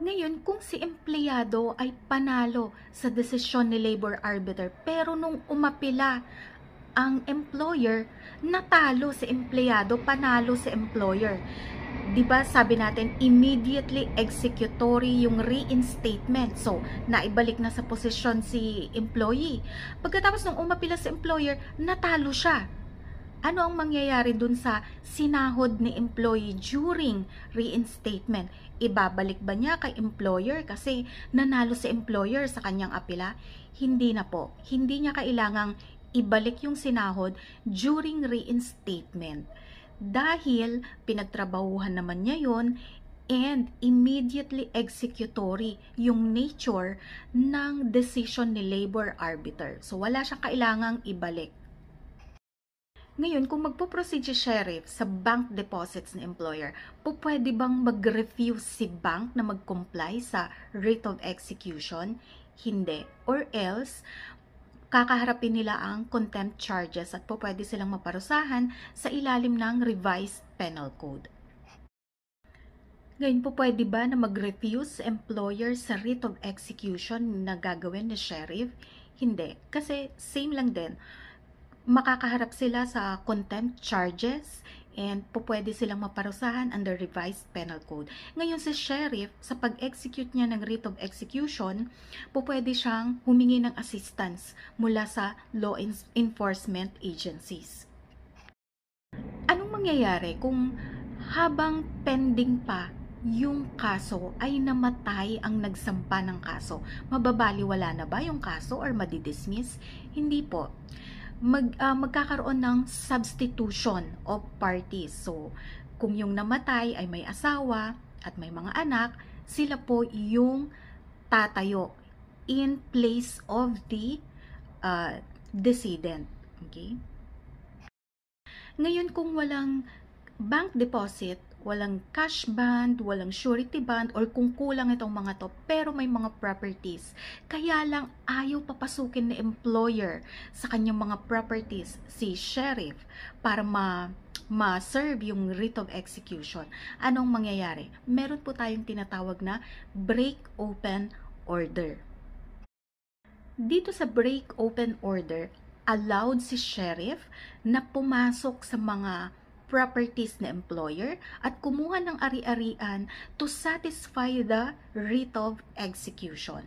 Ngayon, kung si empleyado ay panalo sa desisyon ni labor arbiter, pero nung umapila ang employer, natalo si empleyado, panalo si employer. 'Di ba sabi natin, immediately executory yung reinstatement. So, naibalik na sa posisyon si employee. Pagkatapos nung umapila si employer, natalo siya. Ano ang mangyayari dun sa sinahod ni employee during reinstatement? Ibabalik ba niya kay employer kasi nanalo si employer sa kanyang apila? Hindi na po. Hindi niya kailangang ibalik yung sinahod during reinstatement. Dahil pinagtrabahuhan naman niya yon and immediately executory yung nature ng decision ni labor arbiter. So wala siyang kailangang ibalik. Ngayon, kung magpo-proceed si sheriff sa bank deposits ng employer, pwede bang mag-refuse si bank na mag-comply sa rate of execution? Hindi. Or else, kakaharapin nila ang contempt charges at pwede silang maparusahan sa ilalim ng revised penal code. Ngayon, pwede ba na mag-refuse employer sa rate of execution na gagawin ni sheriff? Hindi. Kasi same lang din, makakaharap sila sa contempt charges and pwede silang maparusahan under revised penal code. Ngayon si sheriff, sa pag-execute niya ng writ of execution, pwede siyang humingi ng assistance mula sa law enforcement agencies. Anong mangyayari kung habang pending pa yung kaso ay namatay ang nagsampa ng kaso? Mababaliwala na ba yung kaso or madidismiss? Hindi po. Magkakaroon ng substitution of parties. So, kung yung namatay ay may asawa at may mga anak, sila po yung tatayo in place of the decedent. Okay? Ngayon, kung walang bank deposit, walang cash bond, walang surety bond, or kung kulang itong mga to, pero may mga properties, kaya lang ayaw papasukin ni employer sa kanyang mga properties si sheriff para ma-serve yung writ of execution. Anong mangyayari? Meron po tayong tinatawag na break open order. Dito sa break open order, allowed si sheriff na pumasok sa mga properties na employer at kumuha ng ari-arian to satisfy the writ of execution.